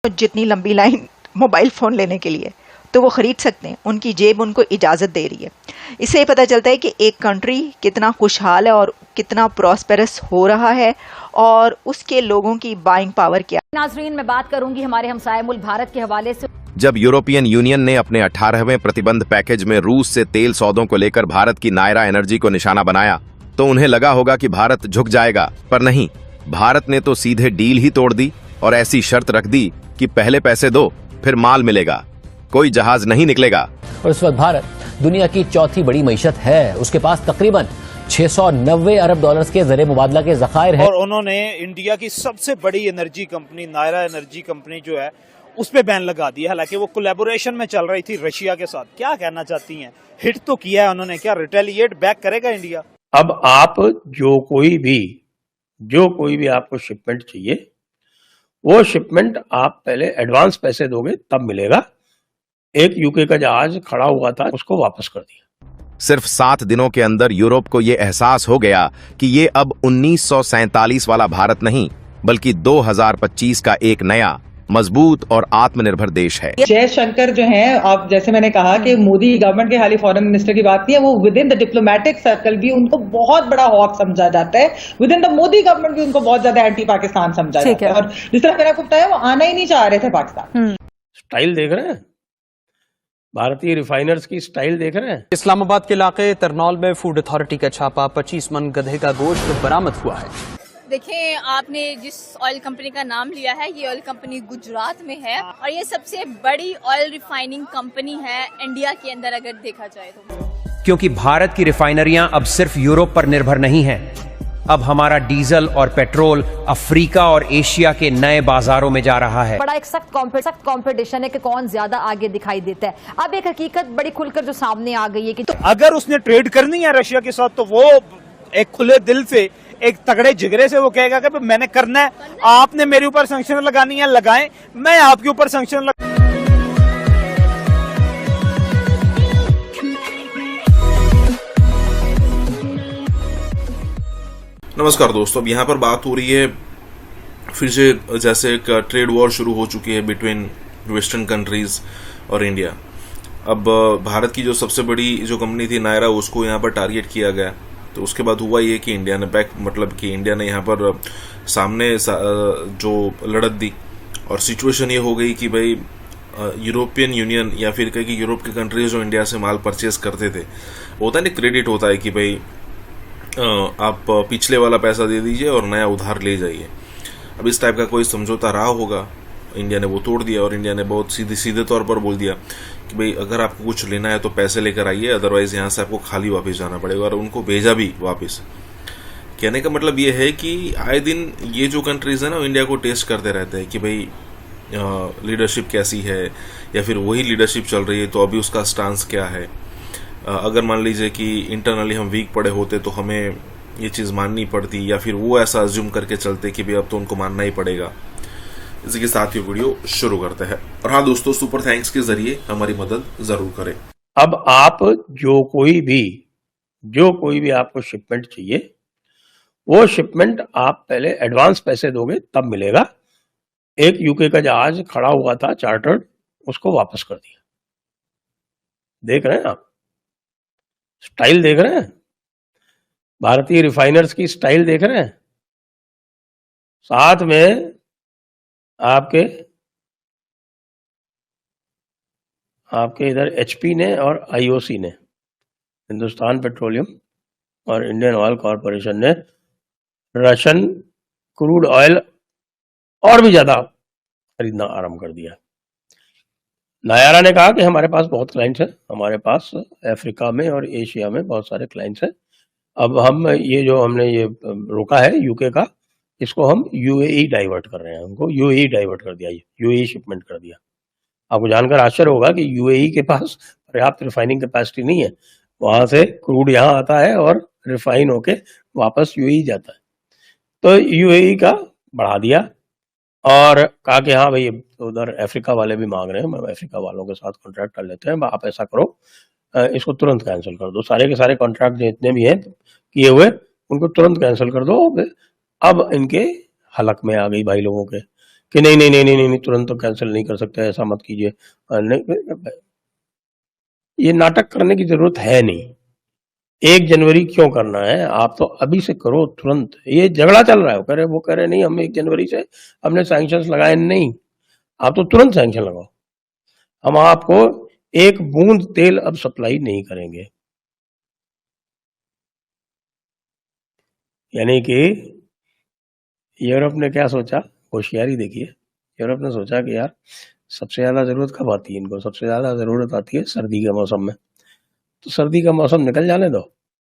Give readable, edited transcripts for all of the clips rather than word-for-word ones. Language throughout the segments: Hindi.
जितनी लंबी लाइन मोबाइल फ़ोन लेने के लिए, तो वो ख़रीद सकते हैं, उनकी जेब उनको इजाज़त दे रही है। इससे पता चलता है कि एक कंट्री कितना खुशहाल है और कितना प्रॉस्पेरस हो रहा है और उसके लोगों की बाइंग पावर क्या। नाज़रीन, मैं बात करूंगी हमारे हमसाये मुल्क भारत के हवाले से। जब यूरोपियन यूनियन ने अपने 18वें प्रतिबंध पैकेज में रूस से तेल सौदों को लेकर भारत की नायरा एनर्जी को निशाना बनाया, तो उन्हें लगा होगा कि भारत झुक जाएगा, पर नहीं। भारत ने तो सीधे डील ही तोड़ दी और ऐसी शर्त रख दी कि पहले पैसे दो, फिर माल मिलेगा, कोई जहाज नहीं निकलेगा। और इस वक्त भारत दुनिया की चौथी बड़ी मईशत है। उसके पास तकरीबन 690 अरब डॉलर्स के ज़रिए मुबादला के ज़खायर हैं। और उन्होंने इंडिया की सबसे बड़ी energy company Nayara energy company जो है उस पे बैन लगा दिया। हालांकि वो कोलैबोरेशन में चल रही थी रशिया के साथ। क्या कहना चाहती हैं? हिट तो किया है उन्होंने, क्या रिटेलिएट बैक करेगा इंडिया? अब आप जो कोई भी आपको शिपमेंट चाहिए, वो शिपमेंट आप पहले एडवांस पैसे दोगे तब मिलेगा। एक यूके का जहाज खड़ा हुआ था, उसको वापस कर दिया। सिर्फ 7 दिनों के अंदर यूरोप को ये एहसास हो गया कि ये अब 1947 वाला भारत नहीं, बल्कि 2025 का एक नया मजबूत और आत्मनिर्भर देश है। जयशंकर जो हैं, आप जैसे मैंने कहा कि मोदी गवर्नमेंट के खाली फॉरेन मिनिस्टर की बात नहीं है, वो with in the diplomatic circle भी उनको बहुत बड़ा हॉक समझा जाता है। With in the Modi government भी उनको बहुत ज्यादा एंटी पाकिस्तान समझा जाता है। और जिस तरह मैंने आपको बताया, वो आना ही नहीं चाह रहे थे पाकिस्तान। स्टाइल देख रहे हैं, भारतीय रिफाइनर्स की स्टाइल देख रहे हैं। इस्लामाबाद के इलाके तरनौल में फूड अथॉरिटी का छापा, 25 मन गधे का गोश्त बरामद हुआ है। देखिए, आपने जिस ऑयल कंपनी का नाम लिया है, ये ऑयल कंपनी गुजरात में है और ये सबसे बड़ी ऑयल रिफाइनिंग कंपनी है इंडिया के अंदर अगर देखा जाए तो। क्योंकि भारत की रिफाइनरियां अब सिर्फ यूरोप पर निर्भर नहीं हैं। अब हमारा डीजल और पेट्रोल अफ्रीका और एशिया के नए बाजारों में जा रहा है। बड़ा एक सख्त कंपटीशन है कि कौन ज्यादा आगे दिखाई देता है। अब एक हकीकत बड़ी खुलकर जो सामने आ गई है कि तो अगर उसने ट्रेड करनी है रशिया के साथ, तो वो एक खुले दिल से, एक तगड़े जिगरे से वो कहेगा कि मैंने करना है, आपने मेरे ऊपर सैंक्शन लगानी है, लगाएं, मैं आपके ऊपर सैंक्शन नमस्कार दोस्तों, अब यहाँ पर बात हो रही है फिर से, जैसे एक ट्रेड वॉर शुरू हो चुकी है बिटवीन वेस्टर्न कंट्रीज और इंडिया। अब भारत की जो सबसे बड़ी जो कंपनी थी नायरा, उसको यहाँ पर टारगेट किया गया। तो उसके बाद हुआ ये कि इंडिया ने इंडिया ने यहाँ पर सामने जो लड़त दी और सिचुएशन ये हो गई कि भाई यूरोपियन यूनियन या फिर कहीं कि यूरोप के कंट्रीज जो इंडिया से माल परचेज करते थे, होता है ना, क्रेडिट होता है कि भाई आप पिछले वाला पैसा दे दीजिए और नया उधार ले जाइए। अब इस टाइप का कोई समझौता रहा होगा, इंडिया ने वो तोड़ दिया और इंडिया ने बहुत सीधे तौर पर बोल दिया कि भाई अगर आपको कुछ लेना है तो पैसे लेकर आइए, अदरवाइज यहाँ से आपको खाली वापस जाना पड़ेगा। और उनको भेजा भी वापस। कहने का मतलब ये है कि आए दिन ये जो कंट्रीज है ना, इंडिया को टेस्ट करते रहते हैं कि भाई लीडरशिप कैसी है, या फिर वही लीडरशिप चल रही है तो अभी उसका स्टांस क्या है। अगर मान लीजिए कि इंटरनली हम वीक पड़े होते तो हमें ये चीज़ माननी पड़ती, या फिर वो ऐसा अज्यूम करके चलते कि भाई अब तो उनको मानना ही पड़ेगा। इसी के साथ ये वीडियो शुरू करते हैं। और हाँ दोस्तों, सुपर थैंक्स के जरिए हमारी मदद जरूर करें। अब आप जो कोई भी आपको शिपमेंट चाहिए, वो शिपमेंट आप पहले एडवांस पैसे दोगे तब मिलेगा। एक यूके का जहाज खड़ा हुआ था चार्टर्ड, उसको वापस कर दिया। देख रहे हैं आप, स्टाइल देख रहे हैं, भारतीय रिफाइनर्स की स्टाइल देख रहे हैं। साथ में आपके इधर एचपी ने और आईओसी ने, हिंदुस्तान पेट्रोलियम और इंडियन ऑयल कॉरपोरेशन ने रशियन क्रूड ऑयल और भी ज्यादा खरीदना आरंभ कर दिया। नायरा ने कहा कि हमारे पास बहुत क्लाइंट्स हैं, हमारे पास अफ्रीका में और एशिया में बहुत सारे क्लाइंट्स हैं। अब हम ये जो हमने ये रोका है यूके का, इसको हम यूएई डाइवर्ट कर रहे हैं। हमको यूएई डाइवर्ट कर दिया, यूएई शिपमेंट कर दिया। आपको जानकर आश्चर्य होगा कि यूएई के पास पर्याप्त रिफाइनिंग कैपेसिटी नहीं है। वहां से क्रूड यहाँ आता है और रिफाइन होके वापस यूएई जाता है। तो यूएई का बढ़ा दिया और कहा कि हाँ भाई, उधर अफ्रीका वाले भी मांग रहे हैं, हम अफ्रीका वालों के साथ कॉन्ट्रैक्ट कर लेते हैं, आप ऐसा करो, इसको तुरंत कैंसिल कर दो। सारे के सारे कॉन्ट्रैक्ट जितने भी हैं किए हुए, उनको तुरंत कैंसिल कर दो। अब इनके हलक में आ गई भाई लोगों के कि नहीं नहीं नहीं नहीं नहीं तुरंत तो कैंसिल नहीं कर सकते, ऐसा मत कीजिए। नहीं, ये नाटक करने की जरूरत है नहीं। 1 जनवरी क्यों करना है? आप तो अभी से करो तुरंत। ये झगड़ा चल रहा है, वो कह रहे नहीं हम 1 जनवरी से हमने सैंक्शंस लगाए, नहीं, आप तो तुरंत सैंक्शन लगाओ। हम आपको 1 बूंद तेल अब सप्लाई नहीं करेंगे। यानी कि यूरोप ने क्या सोचा, होशियारी देखिए। यूरोप ने सोचा कि यार सबसे ज्यादा जरूरत कब आती है इनको? सबसे ज्यादा जरूरत आती है सर्दी के मौसम में। तो सर्दी का मौसम निकल जाने दो,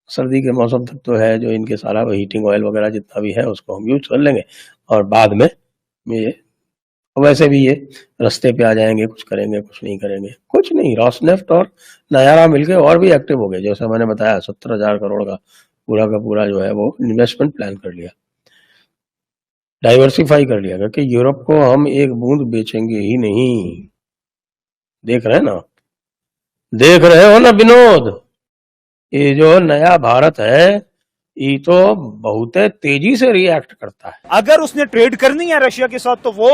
सर्दी के मौसम तक तो है जो इनके सारा हीटिंग ऑयल वगैरह जितना भी है उसको हम यूज कर लेंगे, और बाद में ये वैसे भी ये रास्ते पे आ जाएंगे, कुछ करेंगे कुछ नहीं करेंगे, कुछ नहीं। रोसनेफ्ट और नयारा मिलके और भी एक्टिव हो गए। जैसे मैंने बताया 70,000 करोड़ का पूरा जो है वो इन्वेस्टमेंट प्लान कर लिया, डाइवर्सिफाई कर लिया, क्योंकि यूरोप को हम 1 बूंद बेचेंगे ही नहीं। देख रहे हैं ना, देख रहे हो ना विनोद, ये जो नया भारत है ये तो बहुत तेजी से रिएक्ट करता है। अगर उसने ट्रेड करनी है रशिया के साथ तो वो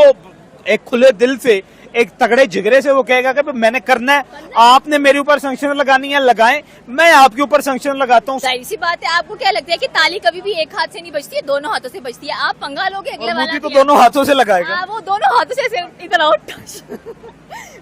एक खुले दिल से, एक तगड़े जिगरे से वो कहेगा कि मैंने करना है, आपने मेरे ऊपर सैंक्शन लगानी है लगाएं, मैं आपके ऊपर सैंक्शन लगाता हूँ। जाहिर सी बात है, आपको क्या लगता है कि ताली कभी भी एक हाथ से नहीं बजती है, दोनों हाथों से बजती है। आप पंगा लोगे अगले वाला तो दोनों हाथों से लगाएगा। वो दोनों हाथों से इधर आउट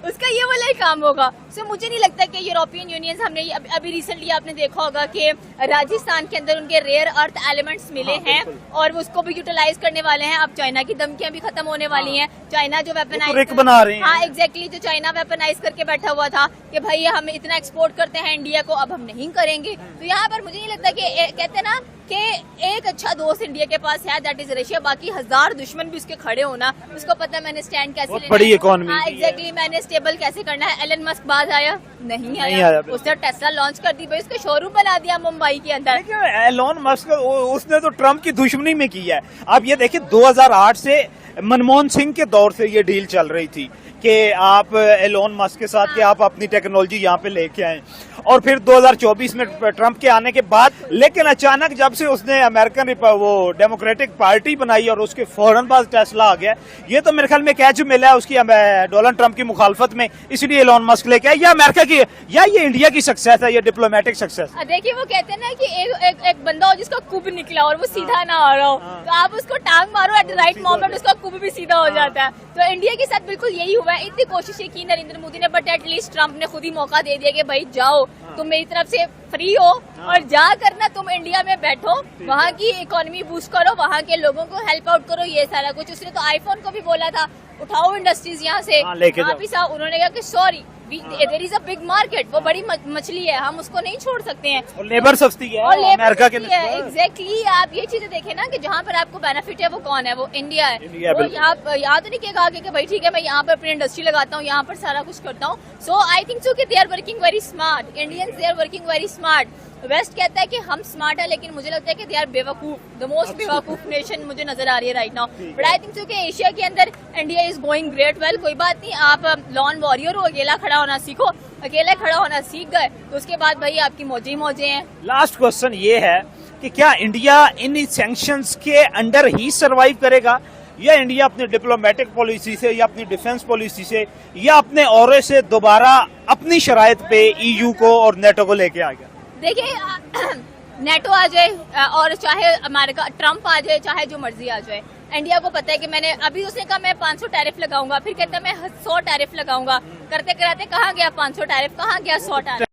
उसका ये वाला ही काम होगा। सो मुझे नहीं लगता कि यूरोपियन यूनियन, हमने अभी रिसेंटली आपने देखा होगा कि राजस्थान के अंदर उनके रेयर अर्थ एलिमेंट्स मिले हैं और वो उसको भी यूटिलाइज करने वाले हैं। अब चाइना की धमकियां भी खत्म होने वाली हैं। चाइना जो वेपनाइज बना रहे हैं, हाँ एग्जैक्टली, जो चाइना वेपनाइज करके बैठा हुआ था कि भाई हम इतना एक्सपोर्ट करते हैं इंडिया को, अब हम नहीं करेंगे। तो यहाँ पर मुझे नहीं लगता कि कहते हैं ना कि एक अच्छा दोस्त इंडिया के पास है, दैट इज रशिया। बाकी 1000 दुश्मन भी उसके खड़े होना, उसको पता है मैंने स्टैंड कैसे लेना है। बड़ी इकोनॉमी, हाँ एग्जैक्टली, मैंने स्टेबल कैसे करना है। एलन मस्क बाज आया नहीं आया, उसने टेस्ला लॉन्च कर दी भाई, उसका शोरूम बना दिया मुंबई के अंदर। एलन मस्क उसने तो ट्रम्प की दुश्मनी में किया है। आप ये देखिए 2008 से मनमोहन सिंह के दौर से ये डील चल रही थी कि आप एलोन मस्क के साथ कि आप अपनी टेक्नोलॉजी यहाँ पे लेके आए, और फिर 2024 में ट्रम्प के आने के बाद, लेकिन अचानक जब से उसने अमेरिकन वो डेमोक्रेटिक पार्टी बनाई और उसके फौरन बाद टेस्ला आ गया। ये तो मेरे ख्याल में कैच मिला है उसकी डोनाल्ड ट्रम्प की मुखालफत में, इसलिए एलोन मस्क लेके आया। या अमेरिका की या ये इंडिया की सक्सेस है, ये डिप्लोमेटिक सक्सेस। देखिए वो कहते हैं ना कि एक बंदा हो जिसका कुब निकला और वो सीधा ना आ रहा हो, तो आप उसको टांग मारो एट द राइट मोमेंट, उसका कुब भी सीधा हो जाता है। तो इंडिया के साथ बिल्कुल यही हुआ है। इतनी कोशिशें की नरेंद्र मोदी ने, बट एटलीस्ट ट्रम्प ने खुद ही मौका दे दिया कि भाई जाओ, तुम मेरी तरफ से फ्री हो और जा करना, तुम इंडिया में बैठो, वहाँ की इकोनॉमी बूस्ट करो, वहाँ के लोगों को हेल्प आउट करो, ये सारा कुछ। उसने तो आईफोन को भी बोला था उठाओ इंडस्ट्रीज यहाँ से वापिस आओ। उन्होंने कहा कि sorry there is a big market, वो बड़ी मछली है, हम उसको नहीं छोड़ सकते हैं। और लेबर सस्ती है और अमेरिका के एग्जैक्टली। आप ये चीजें देखें ना कि जहाँ पर आपको बेनिफिट है वो कौन है, वो इंडिया है। वो यहाँ तो नहीं कहेगा कि भाई ठीक है मैं यहाँ पर अपनी इंडस्ट्री लगाता हूँ, यहाँ पर सारा कुछ करता हूँ। सो आई थिंक सो कि they are working very smart, Indians they are working very smart. West कहता है कि हम स्मार्ट है, लेकिन मुझे लगता है कि दे आर बेवकूफ, द मोस्ट बेवकूफ नेशन मुझे नजर आ रही है right now. But I think so कि एशिया के अंदर India is going great well. कोई बात नहीं, आप लॉन वॉरियर हो, अकेला खड़ा होना सीखो, अकेले खड़ा होना सीख गए तो उसके बाद भाई आपकी मौजे मौजे हैं। लास्ट क्वेश्चन ये है कि क्या इंडिया इन सैंक्शंस के अंडर ही सरवाइव करेगा, या इंडिया अपनी डिप्लोमेटिक पॉलिसी से या अपनी डिफेंस पॉलिसी से या अपने औरे से दोबारा अपनी शराइत पे ईयू को और नेटो को लेके आ गया? देखिए नेटो आ जाए और चाहे अमेरिका ट्रम्प आ जाए, चाहे जो मर्जी आ जाए, इंडिया को पता है कि मैंने अभी उसने कहा मैं 500 टैरिफ लगाऊंगा, फिर कहता मैं 100 टैरिफ लगाऊंगा, करते कराते कहाँ गया 500 टैरिफ, कहाँ गया 100 टैरिफ।